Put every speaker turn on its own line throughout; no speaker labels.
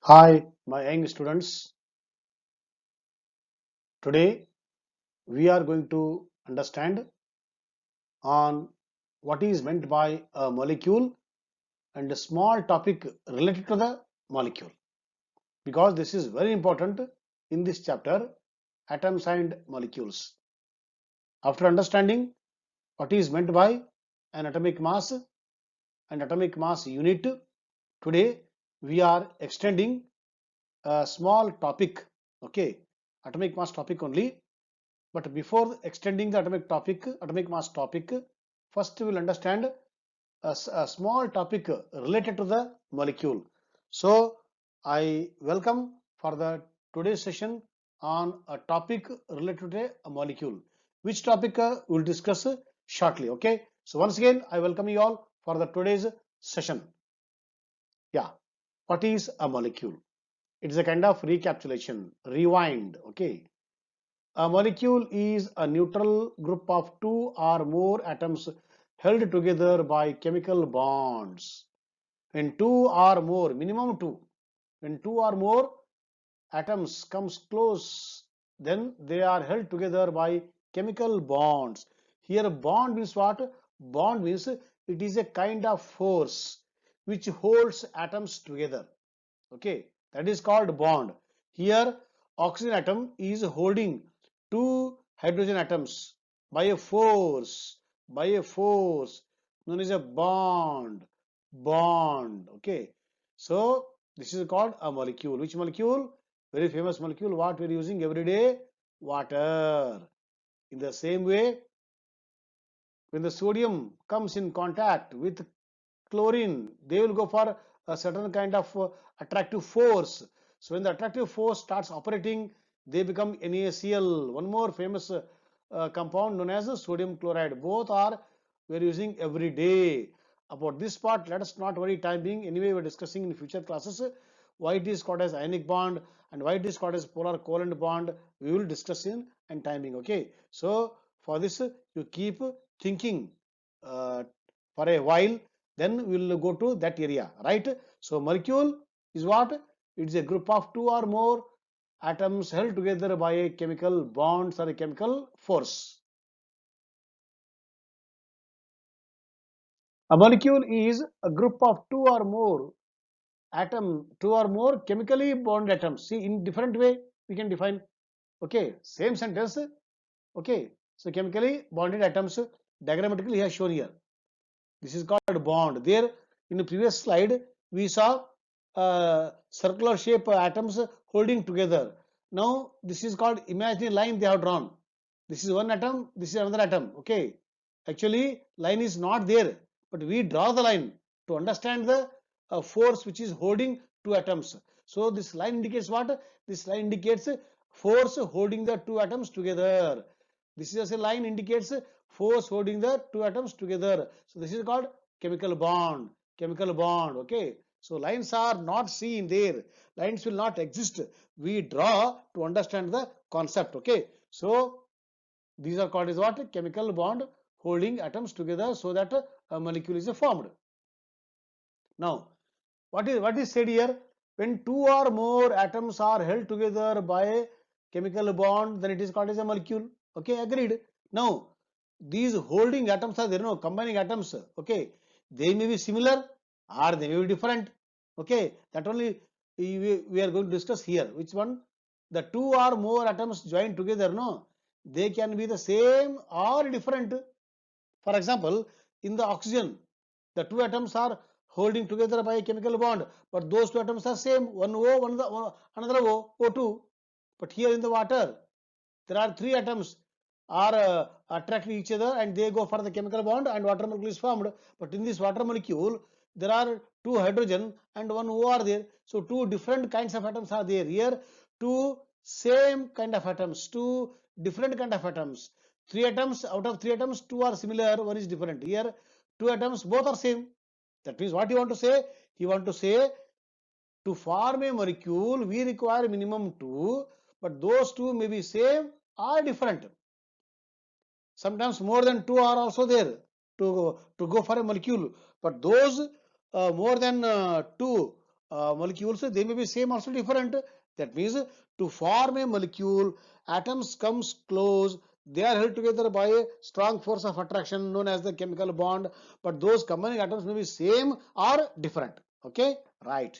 Hi, my young students. Today we are going to understand on what is meant by a molecule and a small topic related to the molecule because this is very important in this chapter, atoms and molecules. After understanding what is meant by an atomic mass and atomic mass unit, today we are extending a small topic, okay, atomic mass topic only. But before extending the atomic mass topic, first we will understand a small topic related to the molecule. So I welcome for the today's session on a topic related to a molecule. Which topic we'll discuss shortly. Okay. So once again, I welcome you all for the today's session. Yeah. What is a molecule? It is a kind of recapitulation, rewind. Okay. A molecule is a neutral group of two or more atoms held together by chemical bonds. When two or more, minimum two, when two or more atoms comes close, then they are held together by chemical bonds. Here bond means what? Bond means it is a kind of force which holds atoms together. Okay, that is called bond. Here oxygen atom is holding two hydrogen atoms by a force, known as a bond. Okay, so this is called a molecule. Which molecule? Very famous molecule. What we are using every day? Water. In the same way, when the sodium comes in contact with chlorine, they will go for a certain kind of attractive force. So when the attractive force starts operating, they become NaCl. One more famous compound known as sodium chloride. Both are we are using every day. About this part, let us not worry time being. Anyway, we are discussing in future classes why it is called as ionic bond and why it is called as polar covalent bond. We will discuss in and timing. Okay. So for this, you keep thinking uh, for a while, then we will go to that area, right? So molecule is what? It's a group of two or more atoms held together by a chemical bonds or a chemical force. A molecule is a group of two or more chemically bonded atoms. See, in different way we can define. Okay, same sentence. Okay, so chemically bonded atoms diagrammatically here shown here. This is called bond. There in the previous slide we saw circular shape atoms holding together. Now this is called imaginary line they have drawn. This is one atom, this is another atom. Okay, actually line is not there, but we draw the line to understand the force which is holding two atoms. So this line indicates what? This line indicates force holding the two atoms together. This is a line indicates force holding the two atoms together. So this is called chemical bond. Chemical bond. Okay. So lines are not seen there. Lines will not exist. We draw to understand the concept. Okay. So these are called as what? Chemical bond holding atoms together so that a molecule is formed. Now, what is said here? When two or more atoms are held together by a chemical bond, then it is called as a molecule. Okay, agreed. Now, these holding atoms are there, no combining atoms. Okay, they may be similar or they may be different. Okay, that only we are going to discuss here. Which one? The two or more atoms joined together, no, they can be the same or different. For example, in the oxygen, the two atoms are holding together by a chemical bond, but those two atoms are same, one O, another O, O2. But here in the water, there are three atoms are attracting each other and they go for the chemical bond and water molecule is formed. But in this water molecule, there are two hydrogen and one O are there. So two different kinds of atoms are there. Here, two same kind of atoms, two different kind of atoms. Three atoms, out of three atoms, two are similar, one is different. Here, two atoms, both are same. That means what you want to say? You want to say to form a molecule, we require minimum two, but those two may be same or different. Sometimes more than two are also there to go for a molecule, but those more than two molecules, they may be same also different. That means to form a molecule, atoms comes close, they are held together by a strong force of attraction known as the chemical bond, but those combining atoms may be same or different. Okay, right.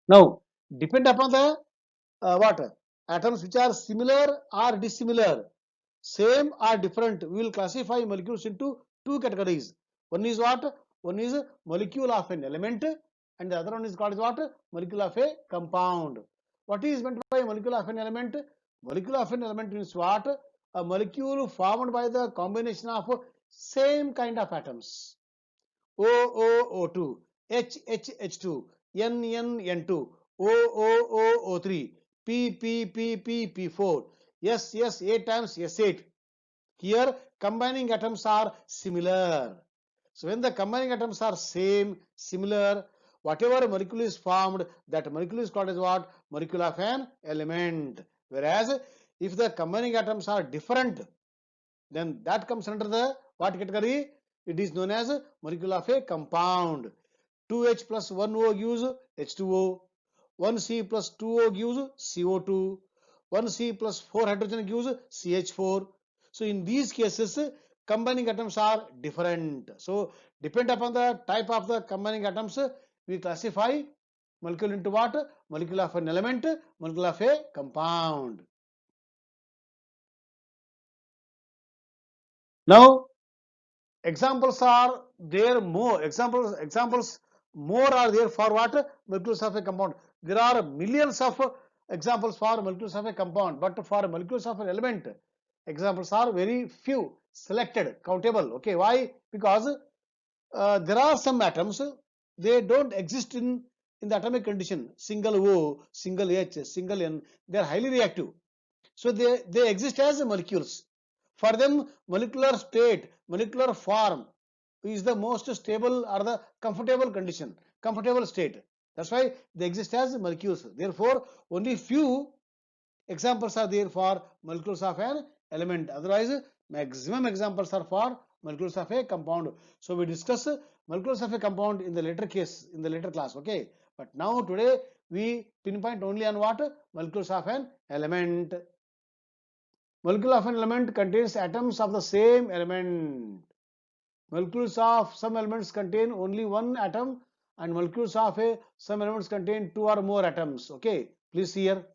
Now, depend upon the what atoms which are similar or dissimilar, same or different, we will classify molecules into two categories. One is what? One is molecule of an element, and the other one is called what? Molecule of a compound. What is meant by molecule of an element? Molecule of an element means what? A molecule formed by the combination of same kind of atoms. O2, H2, N2, O3, P4, S 8 times S8. Here combining atoms are similar. So when the combining atoms are same, similar, whatever molecule is formed, that molecule is called as what? Molecule of an element. Whereas if the combining atoms are different, then that comes under the what category? It is known as molecule of a compound. 2H plus 1O gives H2O. 1C plus 2O gives CO2. 1C plus 4 hydrogen gives CH4. So in these cases, combining atoms are different. So depend upon the type of the combining atoms, we classify molecule into what? Molecule of an element, molecule of a compound. Now examples are there more. Examples more are there for what? Molecules of a compound. There are millions of examples for molecules of a compound, but for molecules of an element, examples are very few, selected, countable. Okay, why? Because there are some atoms, they don't exist in the atomic condition, single O, single H, single N. They are highly reactive. So they exist as molecules. For them, molecular state, molecular form is the most stable or the comfortable condition, comfortable state. That's why they exist as molecules. Therefore, only few examples are there for molecules of an element. Otherwise, maximum examples are for molecules of a compound. So we discuss molecules of a compound in the later case, in the later class. Okay. But now today we pinpoint only on what? Molecules of an element. Molecule of an element contains atoms of the same element. Molecules of some elements contain only one atom, and molecules of some elements contain two or more atoms. Okay, please see here.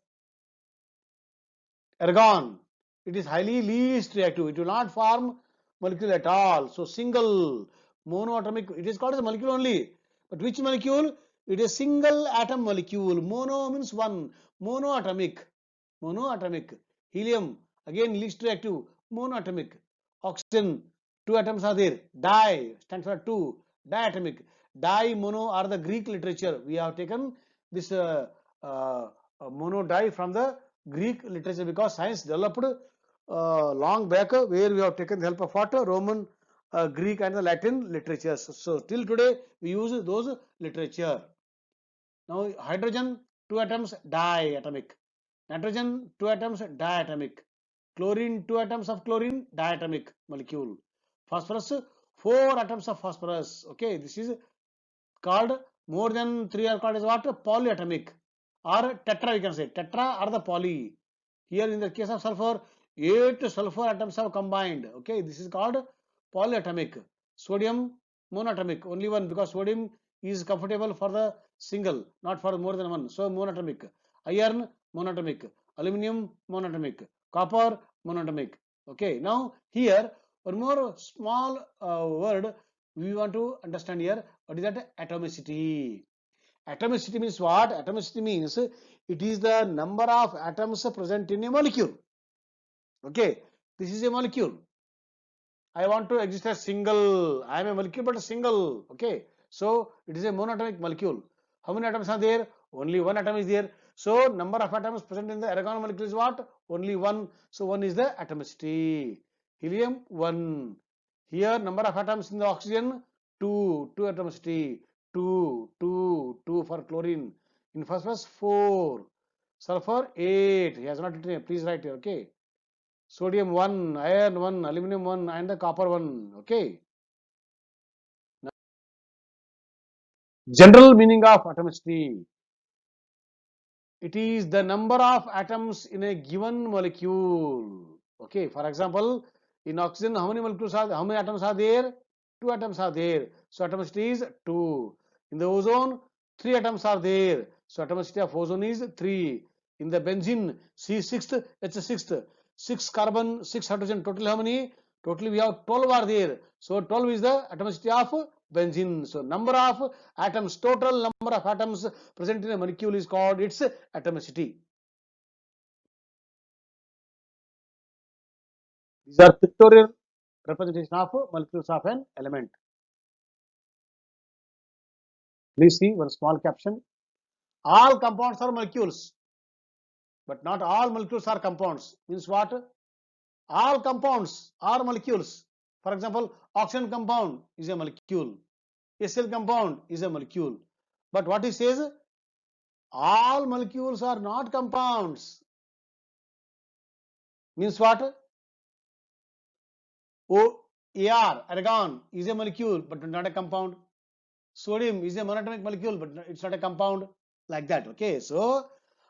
Argon, it is highly least reactive. It will not form molecule at all. So single monoatomic, it is called as a molecule only. But which molecule? It is single atom molecule. Mono means one. Monoatomic. Monoatomic. Helium, again least reactive. Monoatomic. Oxygen, two atoms are there. Di stands for two. Diatomic. Di, mono are the Greek literature. We have taken this mono di from the Greek literature because science developed long back where we have taken the help of what? Roman, Greek and the Latin literatures. So till today we use those literature. Now hydrogen, two atoms diatomic. Nitrogen, two atoms diatomic. Chlorine, two atoms of chlorine diatomic molecule. Phosphorus, four atoms of phosphorus. Okay, this is called more than three are called as what? Polyatomic or tetra, we can say. Tetra or the poly. Here in the case of sulfur, 8 sulfur atoms have combined. Okay, this is called polyatomic. Sodium, monatomic, only one because sodium is comfortable for the single, not for more than one. So monatomic. Iron, monatomic. Aluminium, monatomic. Copper, monatomic. Okay, now here one more small word we want to understand here. What is that? Atomicity. Atomicity means what? Atomicity means it is the number of atoms present in a molecule. Okay, this is a molecule. I want to exist as single. I am a molecule but a single. Okay, so it is a monatomic molecule. How many atoms are there? Only one atom is there. So number of atoms present in the argon molecule is what? Only one. So one is the atomicity. Helium 1. Here number of atoms in the oxygen 2. 2 atomicity. 2 for chlorine. In phosphorus 4. Sulfur 8. He has not written here. Please write here. Okay. Sodium 1, iron 1, aluminum 1 and the copper 1. Okay. General meaning of atomicity. It is the number of atoms in a given molecule. Okay, for example, in oxygen, how many molecules are, how many atoms are there? 2 atoms are there. So atomicity is 2. In the ozone, 3 atoms are there. So atomicity of ozone is 3. In the benzene, C6th, H6th, 6 carbon, 6 hydrogen, total how many? Totally we have 12 are there. So 12 is the atomicity of benzene. So number of atoms, total number of atoms present in a molecule is called its atomicity. These are pictorial representation of molecules of an element. Please see one small caption. All compounds are molecules, but not all molecules are compounds. Means what? All compounds are molecules. For example, oxygen compound is a molecule. HCl compound is a molecule. But what he says, all molecules are not compounds. Means what? AR, argon, is a molecule but not a compound. Sodium is a monatomic molecule but it's not a compound. Like that. Okay. So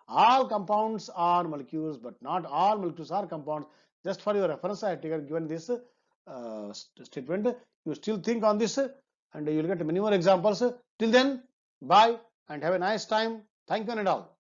all compounds are molecules but not all molecules are compounds. Just for your reference, I have given this statement. You still think on this and you will get many more examples. Till then, bye and have a nice time. Thank you and all.